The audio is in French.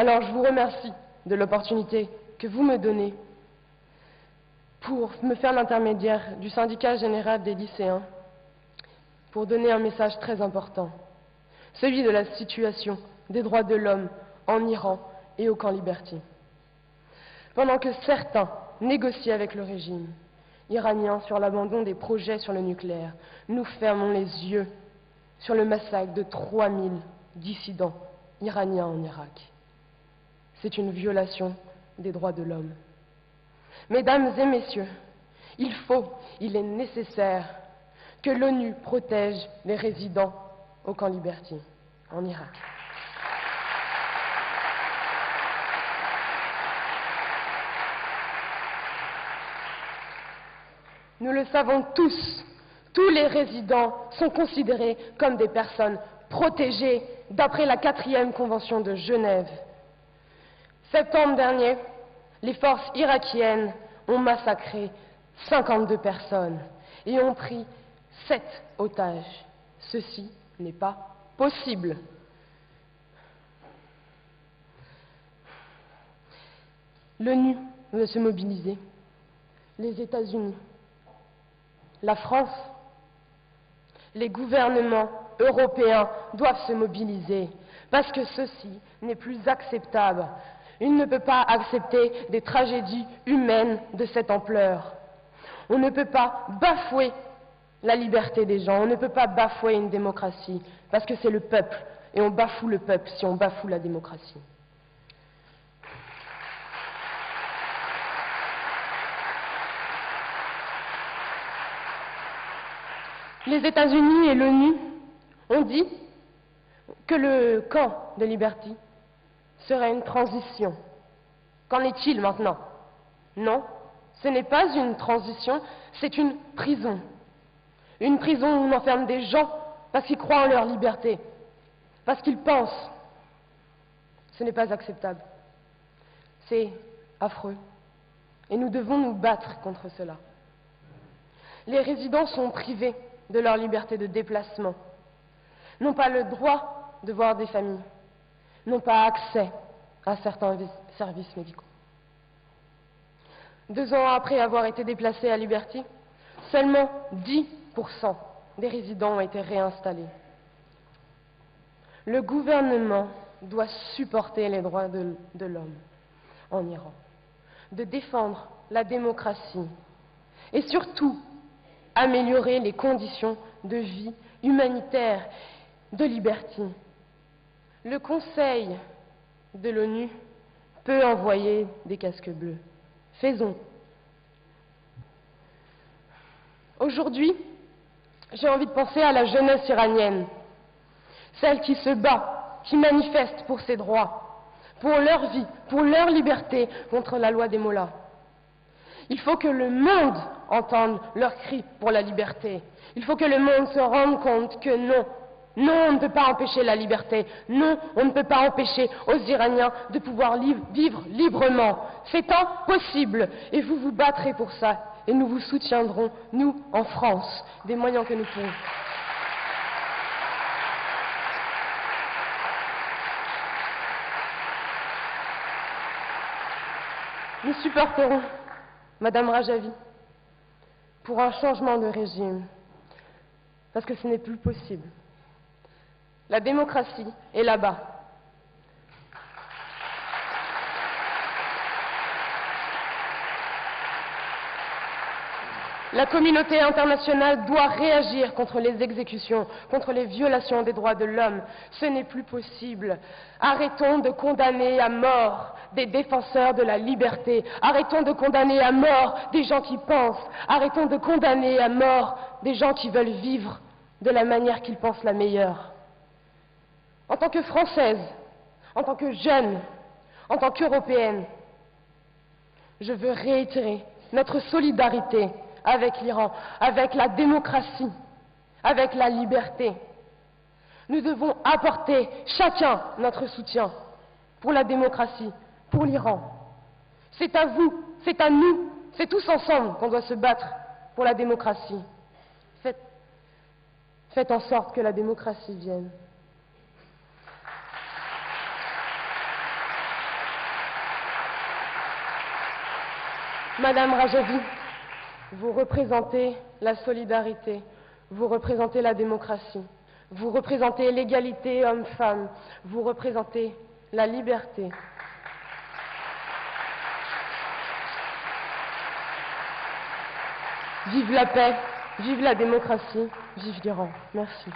Alors je vous remercie de l'opportunité que vous me donnez pour me faire l'intermédiaire du syndicat général des lycéens pour donner un message très important, celui de la situation des droits de l'homme en Iran et au camp Liberty. Pendant que certains négocient avec le régime iranien sur l'abandon des projets sur le nucléaire, nous fermons les yeux sur le massacre de 3000 dissidents iraniens en Irak. C'est une violation des droits de l'homme. Mesdames et messieurs, il est nécessaire que l'ONU protège les résidents au camp Liberty en Irak. Nous le savons tous les résidents sont considérés comme des personnes protégées d'après la 4e Convention de Genève. Septembre dernier, les forces irakiennes ont massacré 52 personnes et ont pris 7 otages. Ceci n'est pas possible. L'ONU veut se mobiliser, les États-Unis, la France, les gouvernements européens doivent se mobiliser parce que ceci n'est plus acceptable. Il ne peut pas accepter des tragédies humaines de cette ampleur. On ne peut pas bafouer la liberté des gens, on ne peut pas bafouer une démocratie parce que c'est le peuple et on bafoue le peuple si on bafoue la démocratie. Les États-Unis et l'ONU ont dit que le camp de Liberty serait une transition. Qu'en est-il maintenant? Non, ce n'est pas une transition, c'est une prison. Une prison où on enferme des gens parce qu'ils croient en leur liberté, parce qu'ils pensent. Ce n'est pas acceptable. C'est affreux. Et nous devons nous battre contre cela. Les résidents sont privés de leur liberté de déplacement, n'ont pas le droit de voir des familles, n'ont pas accès à certains services médicaux. 2 ans après avoir été déplacés à Liberty, seulement 10% des résidents ont été réinstallés. Le gouvernement doit supporter les droits de l'homme en Iran, de défendre la démocratie et surtout améliorer les conditions de vie humanitaire de Liberty. Le Conseil de l'ONU peut envoyer des casques bleus. Faisons. Aujourd'hui, j'ai envie de penser à la jeunesse iranienne, celle qui se bat, qui manifeste pour ses droits, pour leur vie, pour leur liberté contre la loi des mollahs. Il faut que le monde entende leurs cris pour la liberté. Il faut que le monde se rende compte que non, on ne peut pas empêcher la liberté. Non, on ne peut pas empêcher aux Iraniens de pouvoir vivre librement. C'est impossible et vous vous battrez pour ça. Et nous vous soutiendrons, nous, en France, des moyens que nous pouvons. Nous supporterons Madame Rajavi pour un changement de régime, parce que ce n'est plus possible. La démocratie est là-bas. La communauté internationale doit réagir contre les exécutions, contre les violations des droits de l'homme. Ce n'est plus possible. Arrêtons de condamner à mort des défenseurs de la liberté. Arrêtons de condamner à mort des gens qui pensent. Arrêtons de condamner à mort des gens qui veulent vivre de la manière qu'ils pensent la meilleure. En tant que Française, en tant que jeune, en tant qu'Européenne, je veux réitérer notre solidarité avec l'Iran, avec la démocratie, avec la liberté. Nous devons apporter chacun notre soutien pour la démocratie, pour l'Iran. C'est à vous, c'est à nous, c'est tous ensemble qu'on doit se battre pour la démocratie. Faites en sorte que la démocratie vienne. Madame Rajavi, vous représentez la solidarité, vous représentez la démocratie, vous représentez l'égalité homme-femme, vous représentez la liberté. Vive la paix, vive la démocratie, vive l'Iran. Merci.